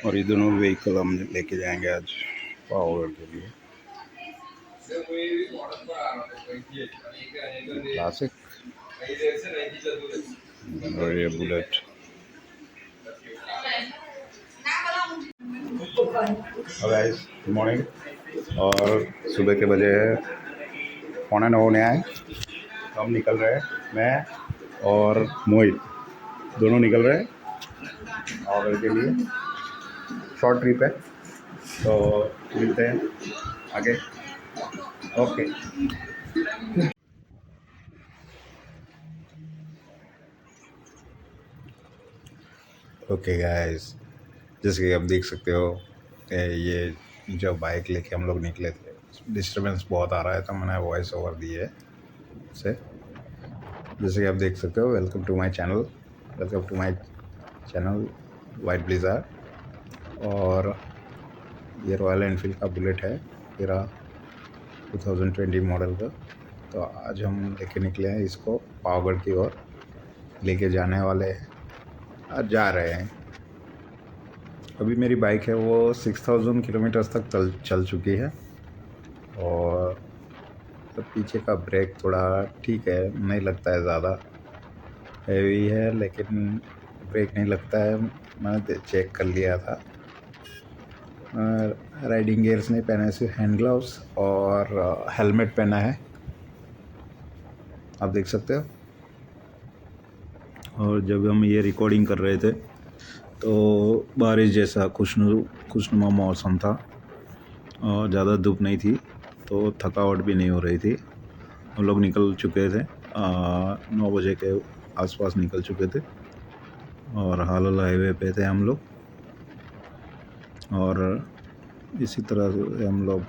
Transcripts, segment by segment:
और ये दोनों व्हीकल हम लेके जाएंगे आज पावागढ़ के लिए। क्लासिक और ये बुलेट। Guys good morning. और सुबह के बजे है 8:45 होने आए। हम निकल रहे हैं, मैं और मोहित दोनों निकल रहे हैं पावागढ़ के लिए। शॉर्ट ट्रिप है तो मिलते हैं आगे। ओके ओके गाइस, जैसे कि आप देख सकते हो ये जो बाइक लेके हम लोग निकले थे, डिस्टर्बेंस बहुत आ रहा है तो मैंने वॉइस ओवर दी है से। जैसे कि आप देख सकते हो, welcome to my channel white blazer. और ये रॉयल एनफील्ड का बुलेट है मेरा 2020 मॉडल का। तो आज हम लेके निकले हैं इसको पावागढ़ की ओर लेके जाने वाले हैं, आज जा रहे हैं। अभी मेरी बाइक है वो 6000 किलोमीटर्स तक चल चुकी है। और तो पीछे का ब्रेक थोड़ा ठीक है, नहीं लगता है, ज़्यादा हैवी है लेकिन ब्रेक नहीं लगता है। मैंने चेक कर लिया था। राइडिंग गियर्स नहीं पहने, सिर्फ हैंड ग्लव्स और हेलमेट पहना है, आप देख सकते हो। और जब हम ये रिकॉर्डिंग कर रहे थे तो बारिश जैसा खुशनुमा मौसम था और ज़्यादा धूप नहीं थी, तो थकावट भी नहीं हो रही थी। हम लोग निकल चुके थे 9 बजे के आसपास निकल चुके थे और हालोल हाईवे पे थे हम लोग। और इसी तरह से हम लोग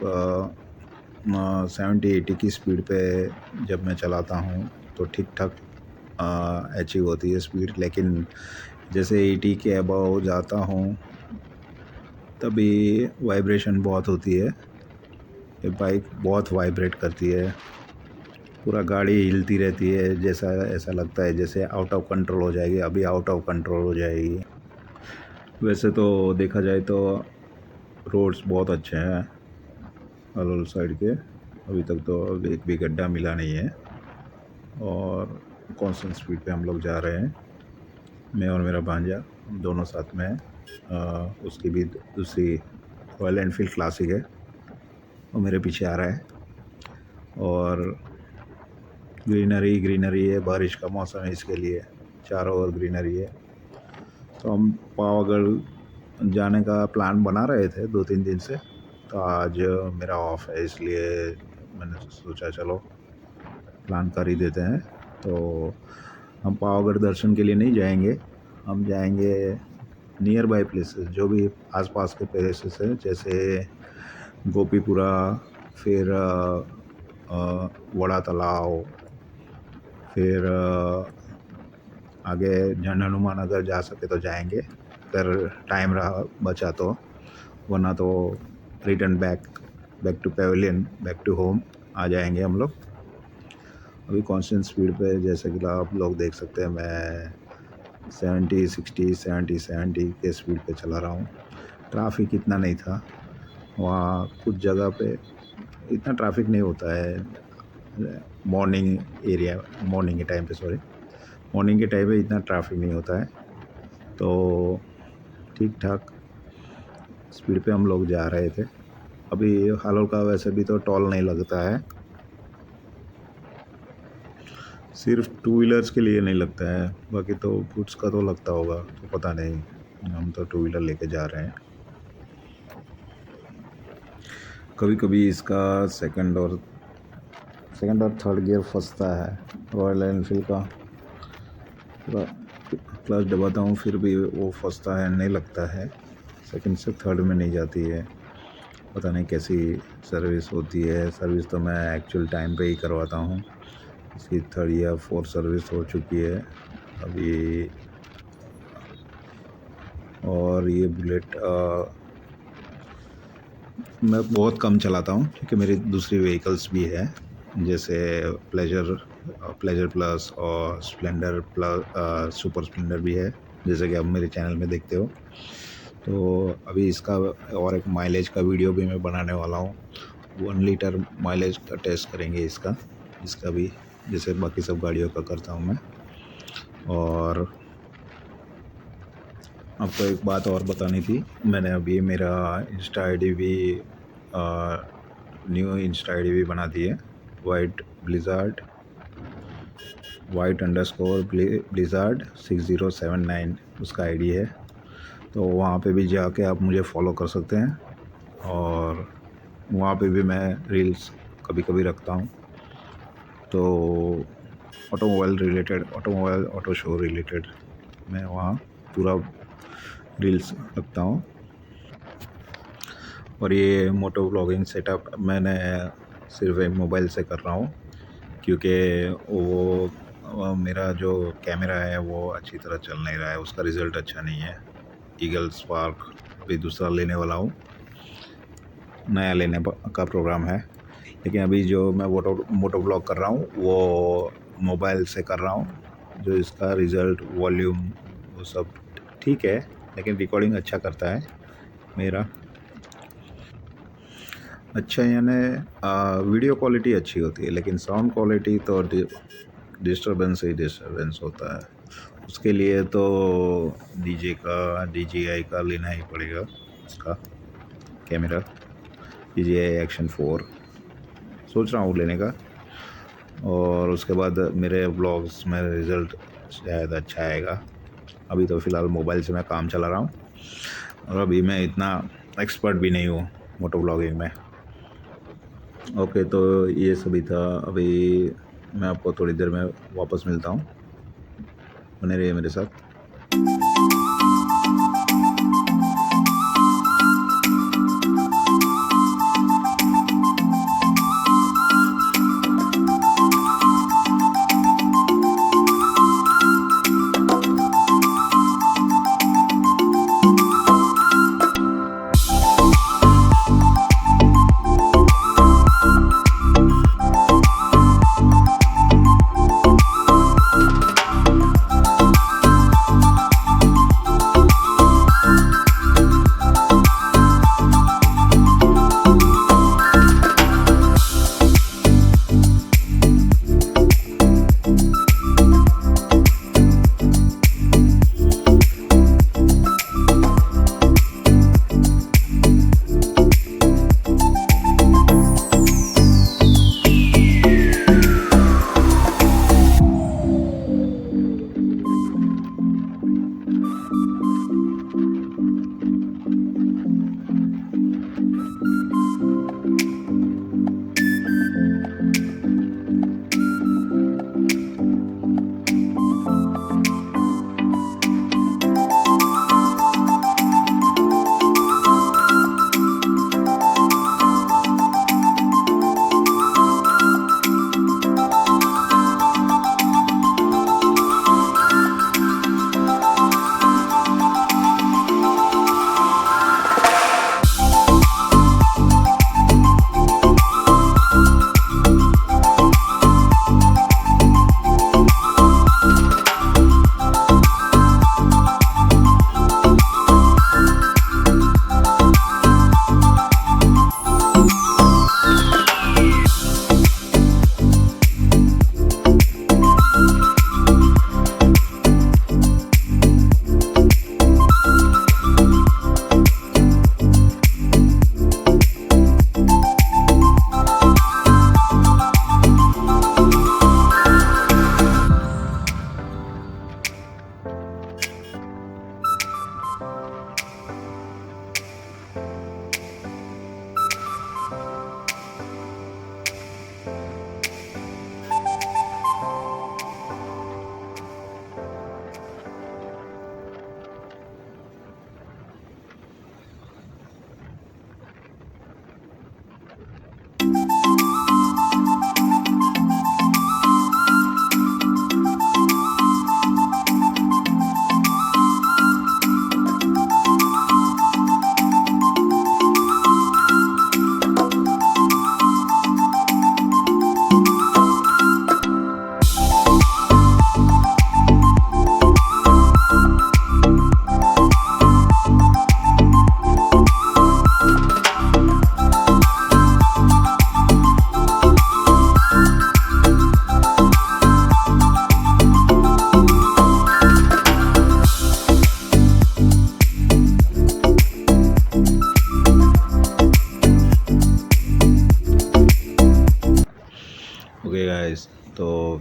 70-80 की स्पीड पे जब मैं चलाता हूँ तो ठीक ठाक अचीव होती है स्पीड। लेकिन जैसे 80 के अबव जाता हूँ तभी वाइब्रेशन बहुत होती है। ये बाइक बहुत वाइब्रेट करती है, पूरा गाड़ी हिलती रहती है, जैसा ऐसा लगता है जैसे आउट ऑफ कंट्रोल हो जाएगी, अभी आउट ऑफ कंट्रोल हो जाएगी। वैसे तो देखा जाए तो रोड्स बहुत अच्छे हैं हालोल साइड के, अभी तक तो एक भी गड्ढा मिला नहीं है। और कांस्टेंट स्पीड पे हम लोग जा रहे हैं, मैं और मेरा भांजा, हम दोनों साथ में हैं। उसकी भी दूसरी रॉयल एनफील्ड क्लासिक है, वो मेरे पीछे आ रहा है। और ग्रीनरी है, बारिश का मौसम है, इसके लिए चारों ओर ग्रीनरी है। तो हम पावागढ़ जाने का प्लान बना रहे थे 2-3 दिन से, तो आज मेरा ऑफ है इसलिए मैंने सोचा चलो प्लान कर ही देते हैं। तो हम पावागढ़ दर्शन के लिए नहीं जाएंगे, हम जाएंगे नियर बाय प्लेसेस, जो भी आसपास के प्लेसेस हैं, जैसे गोपीपुरा, फिर वड़ा तालाब, फिर आगे झंडा हनुमान अगर जा सके तो जाएंगे, अगर टाइम रहा बचा तो, वरना तो return back to pavilion, back to home आ जाएंगे हम लोग। अभी कांस्टेंट स्पीड पे जैसे कि आप लोग देख सकते हैं, मैं 70, 60, 70 के स्पीड पे चला रहा हूँ। ट्रैफिक इतना नहीं था वहाँ, कुछ जगह पे इतना ट्रैफिक नहीं होता है मॉर्निंग के टाइम पे इतना ट्रैफिक नहीं होता है। तो ठीक ठाक स्पीड पे हम लोग जा रहे थे। अभी हालोल का वैसे भी तो टोल नहीं लगता है, सिर्फ 2 व्हीलर्स के लिए नहीं लगता है, बाकी तो गुड्स का तो लगता होगा, तो पता नहीं। हम तो 2 व्हीलर लेके जा रहे हैं। कभी कभी इसका सेकंड और थर्ड गियर फंसता है रॉयल एनफील्ड का, पूरा क्लच दबाता हूँ फिर भी वो फंसता है, नहीं लगता है, सेकंड से थर्ड में नहीं जाती है। पता नहीं कैसी सर्विस होती है। सर्विस तो मैं एक्चुअल टाइम पे ही करवाता हूँ, इसकी 3rd या 4th सर्विस हो चुकी है अभी। और ये बुलेट मैं बहुत कम चलाता हूँ क्योंकि मेरी दूसरी व्हीकल्स भी है, जैसे प्लेजर प्लेजर प्लस और स्प्लेंडर प्लस, सुपर स्प्लेंडर भी है, जैसे कि आप मेरे चैनल में देखते हो। तो अभी इसका और एक माइलेज का वीडियो भी मैं बनाने वाला हूँ। 1 लीटर माइलेज का टेस्ट करेंगे इसका भी, जैसे बाकी सब गाड़ियों का करता हूँ मैं। और आपको एक बात और बतानी थी, मैंने अभी मेरा इंस्टा आईडी भी न्यू इंस्टा आईडी भी बना दी है, वाइट_ब्लिज़ार्ड 6079 उसका आईडी है। तो वहाँ पे भी जाके आप मुझे फॉलो कर सकते हैं, और वहाँ पे भी मैं रील्स कभी कभी रखता हूँ। तो ऑटोमोबाइल ऑटो शो रिलेटेड मैं वहाँ पूरा रील्स रखता हूँ। और ये मोटो व्लॉगिंग सेटअप मैंने सिर्फ एक मोबाइल से कर रहा हूँ, क्योंकि वो मेरा जो कैमरा है वो अच्छी तरह चल नहीं रहा है, उसका रिज़ल्ट अच्छा नहीं है। ईगल स्पार्क अभी दूसरा लेने वाला हूँ, नया लेने का प्रोग्राम है। लेकिन अभी जो मैं मोटो व्लॉग कर रहा हूँ वो मोबाइल से कर रहा हूँ, जो इसका रिज़ल्ट वॉल्यूम वो सब ठीक है, लेकिन रिकॉर्डिंग अच्छा करता है मेरा। अच्छा, यानी वीडियो क्वालिटी अच्छी होती है, लेकिन साउंड क्वालिटी तो डिस्टर्बेंस होता है। उसके लिए तो DJI का लेना ही पड़ेगा, उसका कैमरा DJI Action 4 सोच रहा हूँ लेने का। और उसके बाद मेरे व्लॉग्स में रिज़ल्ट शायद अच्छा आएगा। अभी तो फ़िलहाल मोबाइल से मैं काम चला रहा हूँ, और अभी मैं इतना एक्सपर्ट भी नहीं हूँ मोटो व्लॉगिंग में। ओके, तो ये सभी था। अभी मैं आपको थोड़ी देर में वापस मिलता हूँ, बने रहिए मेरे साथ।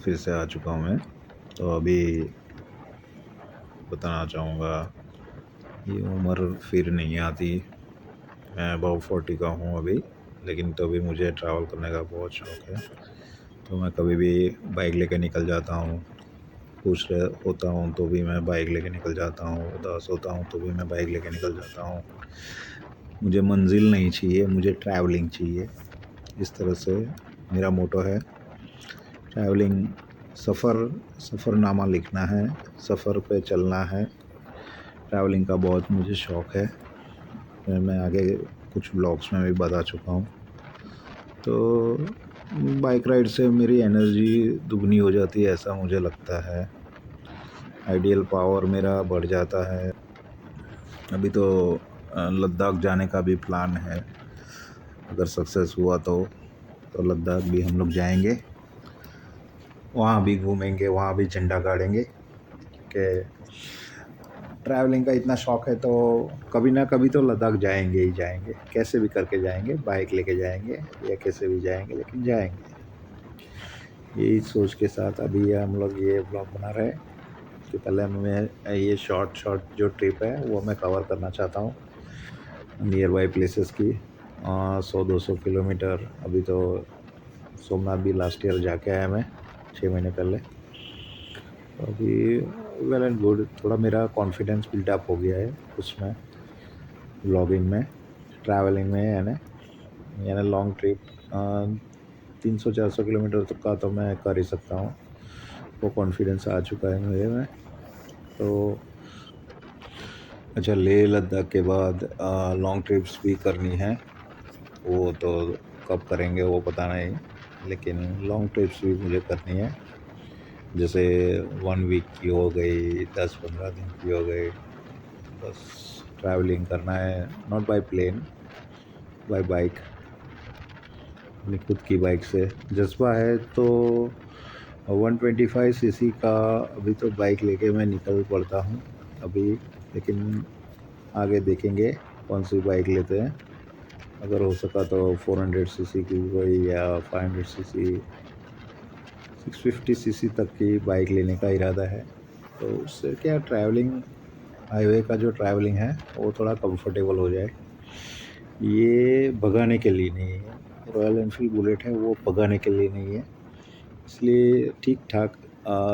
फिर से आ चुका हूँ मैं। तो अभी बताना चाहूँगा, ये उम्र फिर नहीं आती। मैं अबाउ 40 का हूँ अभी, लेकिन तो भी मुझे ट्रैवल करने का बहुत शौक़ है। तो मैं कभी भी बाइक लेके निकल जाता हूँ। खुश होता हूँ तो भी मैं बाइक लेके निकल जाता हूँ, उदास होता हूँ तो भी मैं बाइक लेके निकल जाता हूँ। मुझे मंजिल नहीं चाहिए, मुझे ट्रैवलिंग चाहिए। इस तरह से मेरा मोटो है। ट्रैवलिंग सफ़रनामा लिखना है, सफ़र पे चलना है। ट्रैवलिंग का बहुत मुझे शौक़ है। मैं आगे कुछ ब्लॉग्स में भी बता चुका हूँ। तो बाइक राइड से मेरी एनर्जी दुगनी हो जाती है, ऐसा मुझे लगता है। आइडियल पावर मेरा बढ़ जाता है। अभी तो लद्दाख जाने का भी प्लान है। अगर सक्सेस हुआ तो लद्दाख भी हम लोग जाएंगे, वहाँ भी घूमेंगे, वहाँ भी झंडा गाड़ेंगे। कि ट्रैवलिंग का इतना शौक़ है तो कभी ना कभी तो लद्दाख जाएंगे ही जाएंगे, कैसे भी करके जाएंगे, बाइक लेके जाएंगे या कैसे भी जाएंगे, लेकिन जाएंगे। यही सोच के साथ अभी हम लोग ये ब्लॉग बना रहे हैं कि पहले मैं ये शॉर्ट जो ट्रिप है वो मैं कवर करना चाहता हूँ नियर बाई प्लेसेस की। 100-200 किलोमीटर। अभी तो सोमनाथ भी लास्ट ईयर जाके आया मैं 6 महीने पहले। तो अभी वेल एंड गुड, थोड़ा मेरा कॉन्फिडेंस बिल्डअप हो गया है उसमें, व्लॉगिंग में, ट्रैवलिंग में। यानी लॉन्ग ट्रिप 300-400 किलोमीटर तक का तो मैं कर ही सकता हूँ। वो कॉन्फिडेंस आ चुका है मेरे में। तो अच्छा, लेह लद्दाख के बाद लॉन्ग ट्रिप्स भी करनी है। वो तो कब करेंगे वो पता नहीं, लेकिन लॉन्ग ट्रिप्स भी मुझे करनी है। जैसे 1 वीक की हो गई, 10-15 दिन की हो गई। बस ट्रैवलिंग करना है, not by plane, by bike, अपनी खुद की बाइक से। जज्बा है तो 125 सीसी का अभी तो बाइक लेके मैं निकल पड़ता हूँ अभी, लेकिन आगे देखेंगे कौन सी बाइक लेते हैं। अगर हो सका तो 400 सीसी की कोई या 500 सीसी, 650 सीसी तक की बाइक लेने का इरादा है। तो उससे क्या, ट्रैवलिंग, हाईवे का जो ट्रैवलिंग है वो थोड़ा कंफर्टेबल हो जाए। ये भगाने के लिए नहीं है, रॉयल एनफील्ड बुलेट है वो भगाने के लिए नहीं है, इसलिए ठीक ठाक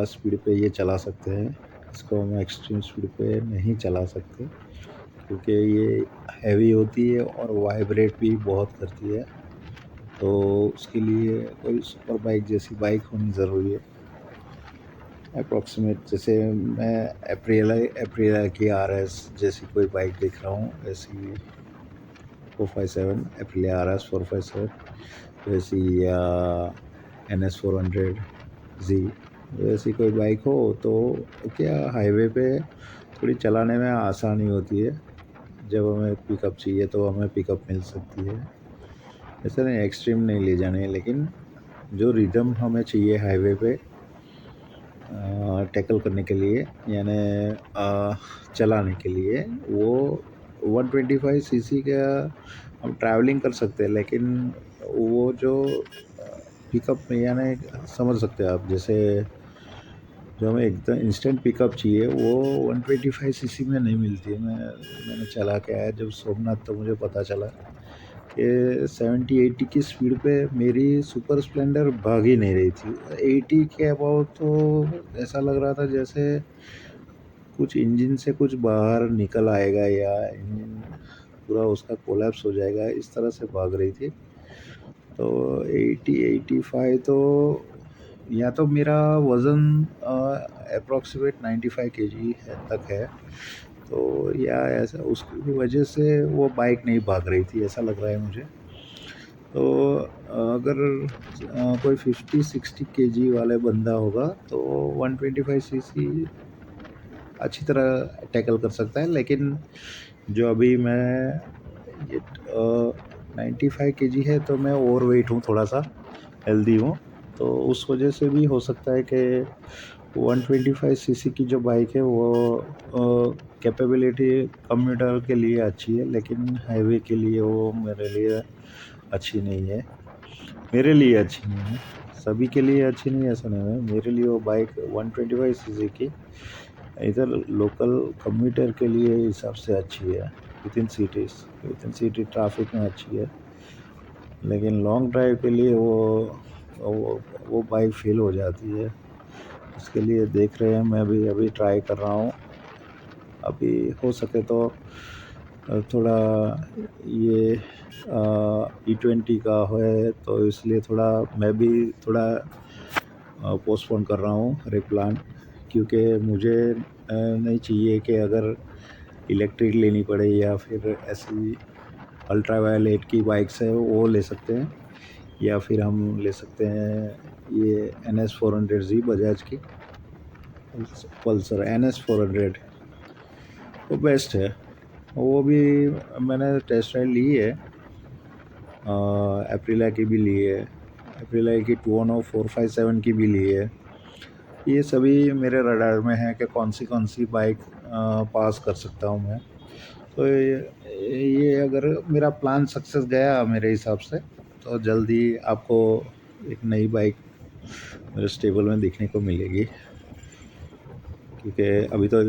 स्पीड पे ये चला सकते हैं। इसको हम एक्सट्रीम स्पीड पे नहीं चला सकते क्योंकि ये हैवी होती है और वाइब्रेट भी बहुत करती है। तो उसके लिए कोई सुपर बाइक जैसी बाइक होनी ज़रूरी है। अप्रॉक्सीमेट जैसे मैं एप्रिला की RS जैसी कोई बाइक देख रहा हूँ, ऐसी 457 एप्रिलिया RS 457, वैसी या NS 400Z, वैसी कोई बाइक हो तो क्या हाईवे पे थोड़ी चलाने में आसानी होती है। जब हमें पिकअप चाहिए तो हमें पिकअप मिल सकती है। ऐसा नहीं एक्सट्रीम नहीं ले जाने, लेकिन जो रिदम हमें चाहिए हाईवे पे टैकल करने के लिए, यानी चलाने के लिए, वो 125 सीसी का हम ट्रैवलिंग कर सकते हैं। लेकिन वो जो पिकअप में, यानी समझ सकते हैं आप, जैसे जो हमें एकदम इंस्टेंट पिकअप चाहिए वो 125 सीसी में नहीं मिलती है। मैंने चला के आया जब सोमनाथ, तो मुझे पता चला कि 70-80 की स्पीड पे मेरी सुपर स्प्लेंडर भाग ही नहीं रही थी। 80 के अबाउट तो ऐसा लग रहा था जैसे कुछ इंजन से कुछ बाहर निकल आएगा या इंजन पूरा उसका कोलैप्स हो जाएगा, इस तरह से भाग रही थी। तो 80-85 तो, या तो मेरा वज़न अप्रॉक्सीमेट 95 केजी तक है, तो या ऐसा उसकी वजह से वो बाइक नहीं भाग रही थी, ऐसा लग रहा है मुझे। तो अगर कोई 50-60 केजी वाले बंदा होगा तो 125 सीसी अच्छी तरह टैकल कर सकता है। लेकिन जो अभी मैं ये 95 केजी है, तो मैं ओवरवेट हूँ, थोड़ा सा हेल्दी हूँ, तो उस वजह से भी हो सकता है कि 125 सीसी की जो बाइक है वो कैपेबिलिटी कम्यूटर के लिए अच्छी है, लेकिन हाईवे के लिए वो मेरे लिए अच्छी नहीं है, सभी के लिए अच्छी नहीं है ऐसा नहीं है, मेरे लिए वो बाइक 125 सीसी की इधर लोकल कम्यूटर के लिए हिसाब से अच्छी है, विद इन सिटी ट्रैफिक में अच्छी है, लेकिन लॉन्ग ड्राइव के लिए वो बाइक फेल हो जाती है। उसके लिए देख रहे हैं, मैं भी अभी ट्राई कर रहा हूँ। अभी हो सके तो थोड़ा ये E20 का है, तो इसलिए थोड़ा मैं भी थोड़ा पोस्टपोन कर रहा हूँ हर एक प्लान, क्योंकि मुझे नहीं चाहिए कि अगर इलेक्ट्रिक लेनी पड़े या फिर ऐसी अल्ट्रा वायलेट की बाइक्स है वो ले सकते हैं, या फिर हम ले सकते हैं ये NS400Z बजाज की पल्सर NS400 वो बेस्ट है। वो भी मैंने टेस्ट राइड ली है, एप्रिला की भी ली है, एप्रिला की 21457 की भी ली है। ये सभी मेरे रडार में है कि कौन सी बाइक पास कर सकता हूँ मैं। तो ये अगर मेरा प्लान सक्सेस गया मेरे हिसाब से, तो जल्दी आपको एक नई बाइक मेरे स्टेबल में देखने को मिलेगी, क्योंकि अभी तो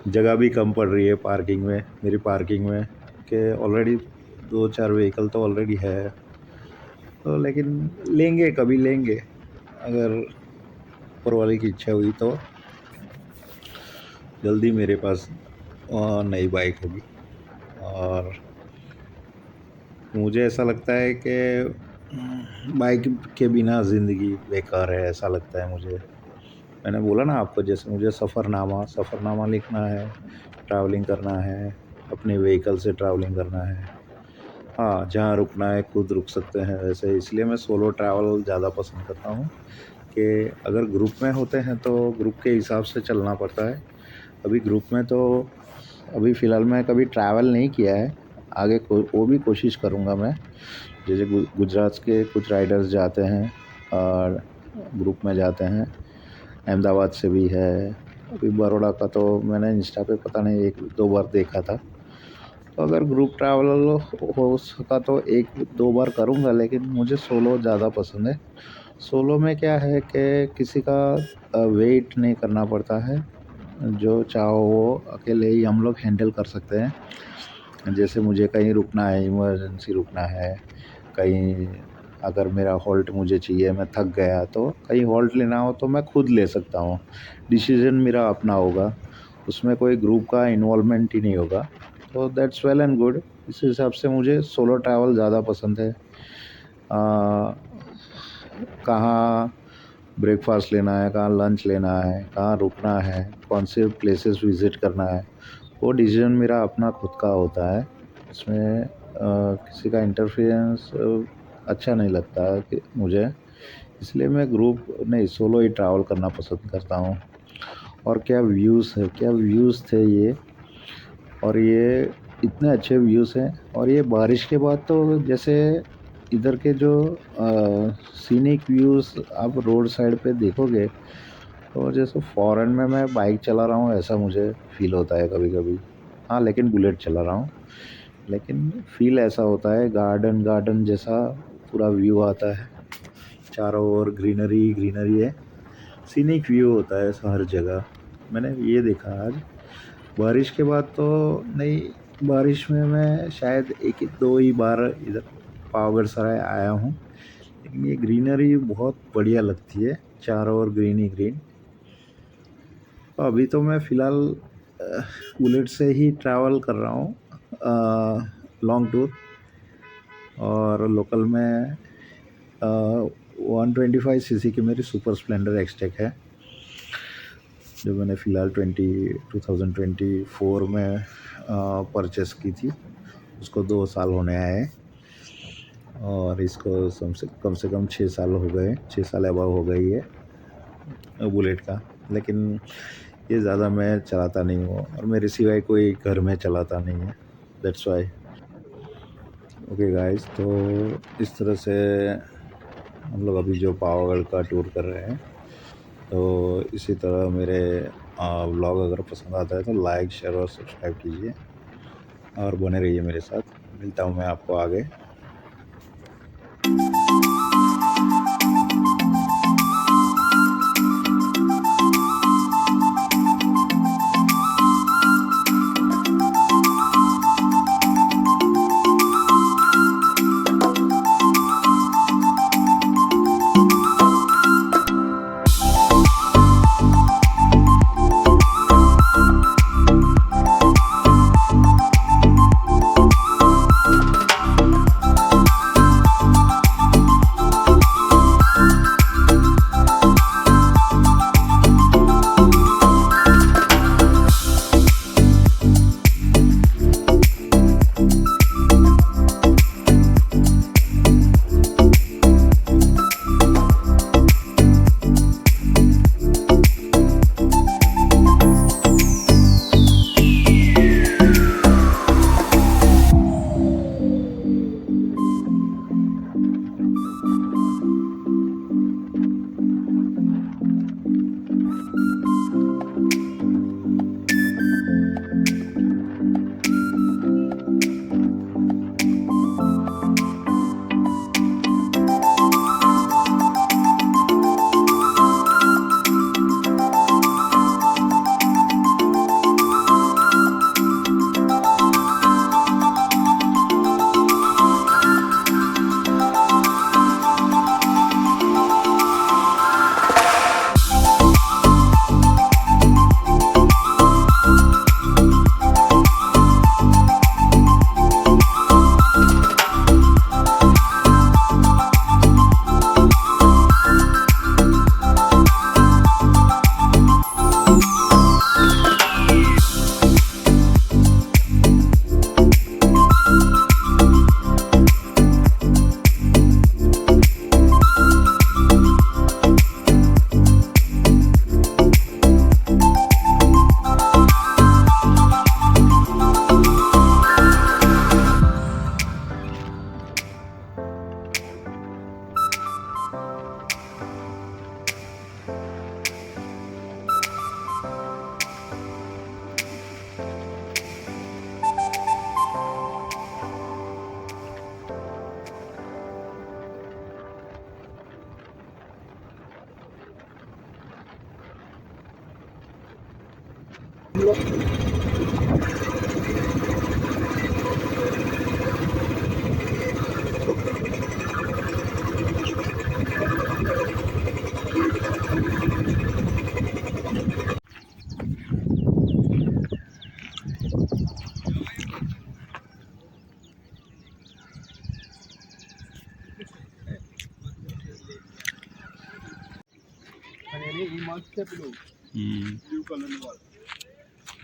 जगह भी कम पड़ रही है पार्किंग में, मेरी पार्किंग में, कि ऑलरेडी 2-4 व्हीकल तो ऑलरेडी है। तो लेकिन लेंगे, कभी लेंगे, अगर ऊपर वाले की इच्छा हुई तो जल्दी मेरे पास नई बाइक होगी। और मुझे ऐसा लगता है कि बाइक के बिना ज़िंदगी बेकार है, ऐसा लगता है मुझे। मैंने बोला ना आपको, जैसे मुझे सफ़रनामा लिखना है, ट्रैवलिंग करना है, अपने व्हीकल से ट्रैवलिंग करना है। हाँ, जहाँ रुकना है खुद रुक सकते हैं वैसे, इसलिए मैं सोलो ट्रैवल ज़्यादा पसंद करता हूँ, कि अगर ग्रुप में होते हैं तो ग्रुप के हिसाब से चलना पड़ता है। अभी ग्रुप में तो अभी फ़िलहाल मैं कभी ट्रैवल नहीं किया है, आगे वो भी कोशिश करूँगा मैं। जैसे गुजरात के कुछ राइडर्स जाते हैं और ग्रुप में जाते हैं, अहमदाबाद से भी है, अभी बड़ौदा का तो मैंने इंस्टा पे पता नहीं 1-2 बार देखा था। तो अगर ग्रुप ट्रैवल हो सका तो 1-2 बार करूँगा, लेकिन मुझे सोलो ज़्यादा पसंद है। सोलो में क्या है कि किसी का वेट नहीं करना पड़ता है, जो चाहो वो अकेले ही हम लोग हैंडल कर सकते हैं। जैसे मुझे कहीं रुकना है, इमरजेंसी रुकना है, कहीं अगर मेरा हॉल्ट मुझे चाहिए, मैं थक गया तो कहीं हॉल्ट लेना हो तो मैं खुद ले सकता हूँ, डिसीज़न मेरा अपना होगा, उसमें कोई ग्रुप का इन्वॉल्वमेंट ही नहीं होगा। तो दैट्स वेल एंड गुड। इस हिसाब से मुझे सोलो ट्रैवल ज़्यादा पसंद है। कहाँ ब्रेकफास्ट लेना है, कहाँ लंच लेना है, कहाँ रुकना है, कौन से प्लेसेस विज़िट करना है, वो डिसीजन मेरा अपना खुद का होता है। इसमें किसी का इंटरफेरेंस अच्छा नहीं लगता है कि मुझे, इसलिए मैं ग्रुप नहीं, सोलो ही ट्रैवल करना पसंद करता हूँ। और क्या व्यूज़ थे ये, और ये इतने अच्छे व्यूज़ हैं। और ये बारिश के बाद तो जैसे इधर के जो सीनिक व्यूज़ आप रोड साइड पे देखोगे, तो जैसे फॉरेन में मैं बाइक चला रहा हूँ ऐसा मुझे फ़ील होता है कभी-कभी। हाँ, लेकिन बुलेट चला रहा हूँ, लेकिन फ़ील ऐसा होता है गार्डन जैसा पूरा व्यू आता है, चारों ओर ग्रीनरी है, सीनिक व्यू होता है हर जगह। मैंने ये देखा आज बारिश के बाद तो नहीं, बारिश में मैं शायद 1-2 ही बार इधर पावगढ़ सराय आया हूँ, लेकिन ये ग्रीनरी बहुत बढ़िया लगती है, चारों ओर ग्रीन ही ग्रीन। अभी तो मैं फ़िलहाल बुलेट से ही ट्रैवल कर रहा हूँ लॉन्ग टूर, और लोकल में 125 सीसी की मेरी सुपर स्प्लेंडर एक्सटेक है, जो मैंने फ़िलहाल 2024 में परचेस की थी। उसको 2 साल होने आए, और इसको कम से कम 6 साल हो गए, 6 साल अबव हो गई है बुलेट का। लेकिन ये ज़्यादा मैं चलाता नहीं हूँ, और मेरे सिवाय कोई घर में चलाता नहीं है, दैट्स वाई। ओके गाइस, तो इस तरह से हम लोग अभी जो पावागढ़ का टूर कर रहे हैं। तो इसी तरह मेरे व्लॉग अगर पसंद आता है तो लाइक, शेयर और सब्सक्राइब कीजिए, और बने रहिए मेरे साथ। मिलता हूँ मैं आपको आगे।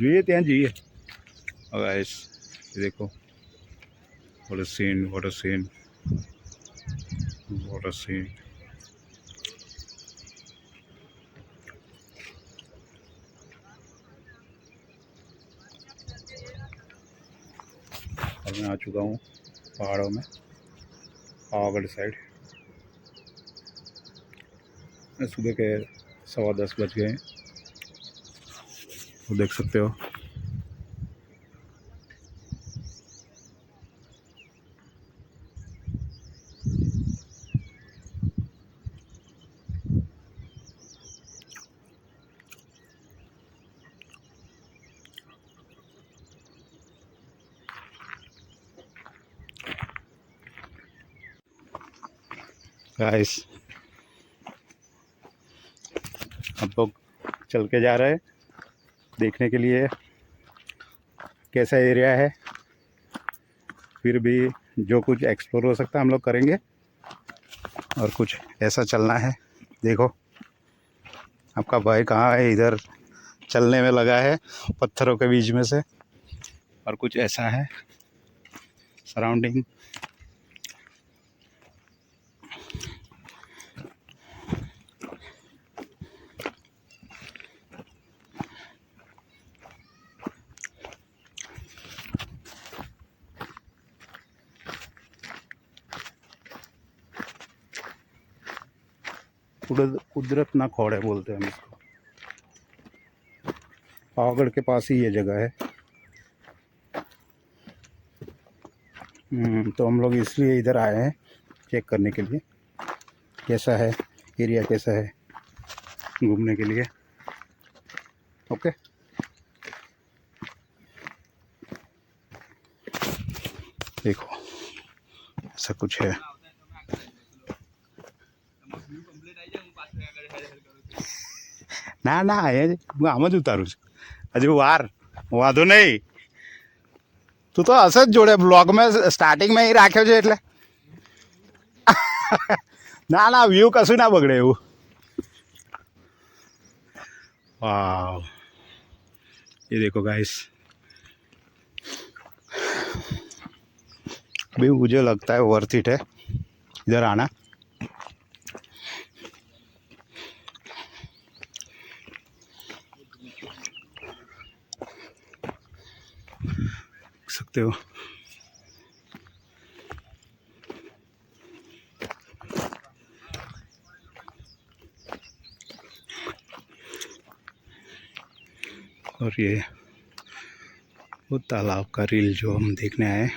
જોઈએ ત્યાં જઈએ ગાઈસ देखो what a scene what a scene what a scene और मैं आ चुका हूँ पहाड़ों में पावागढ़ साइड सुबह के 10:15 बज गए हैं तो देख सकते हो गाइस हम लोग चल के जा रहे हैं देखने के लिए कैसा एरिया है, फिर भी जो कुछ एक्सप्लोर हो सकता है हम लोग करेंगे और कुछ ऐसा चलना है। देखो आपका भाई कहाँ है, इधर चलने में लगा है पत्थरों के बीच में से, और कुछ ऐसा है सराउंडिंग। कुदरत ना खोड़े बोलते हैं हम इसको। पावागढ़ के पास ही ये जगह है। तो हम लोग इसलिए इधर आए हैं चेक करने के लिए कैसा है एरिया, कैसा है घूमने के लिए। ओके देखो ऐसा कुछ है। ना ना હું આમ જ ઉતારું છું, હજુ વાર વાંધો નહીં। તું તો હશે જ જોડે બ્લોગમાં સ્ટાર્ટિંગમાં એ રાખ્યો છે એટલે ના ના વ્યૂ કશું ના બગડે એવું। वाह ये देखो गाइस, भी मुझे लगता है वर्थ इट है इधर आना। सकते हो और ये वो तालाब का रील जो हम देखने आए,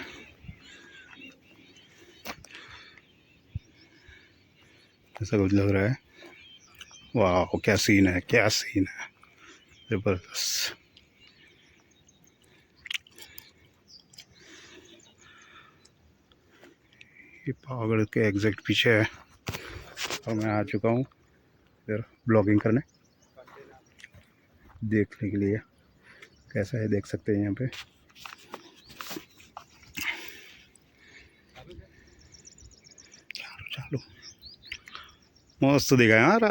ऐसा कुछ लग रहा है। वाह क्या सीन है, क्या सीन है, जबरदस्त। ये पावागढ़ के एग्जैक्ट पीछे है और मैं आ चुका हूँ इधर ब्लॉगिंग करने, देखने के लिए कैसा है देख सकते हैं यहाँ पे। ચાલો મસ્ત દેખાય યાર,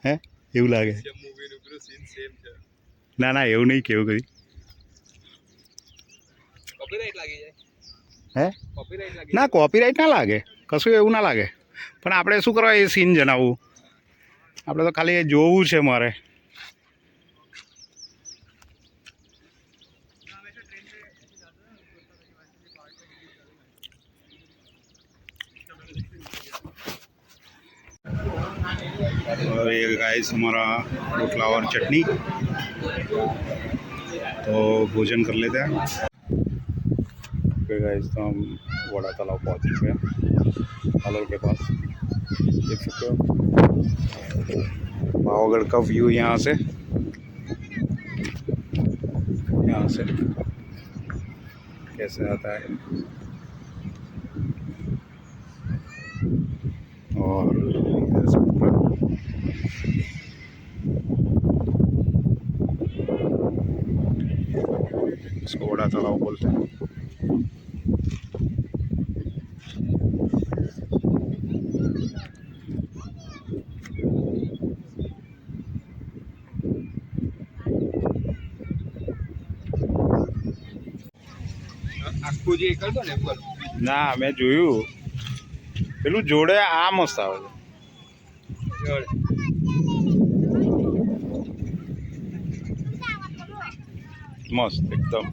હે એવું લાગે? ના ના એવું નહીં કેવું કઈ, હે ના કોપીરાઇટ ના લાગે, કશું એવું ના લાગે। પણ આપણે શું કરવા એ સીન જણાવવું, આપણે તો ખાલી જોવું છે મારે। और ये गाइस हमारा रोटला और चटनी, तो भोजन कर लेते हैं। गाइस तो हम बड़ा तालाब पहुंच चुके हैं हालोर के पास, देख सकते हो पावागढ़ का व्यू यहाँ से। यहाँ से कैसे आता है। और इधर से पूरा इसको बड़ा तालाब बोलते हैं। આખું જે કરતો ને ઉપર ના મેં જોયું પેલું જોડે આ મસ્ત આવે છે મસ્ત એકદમ।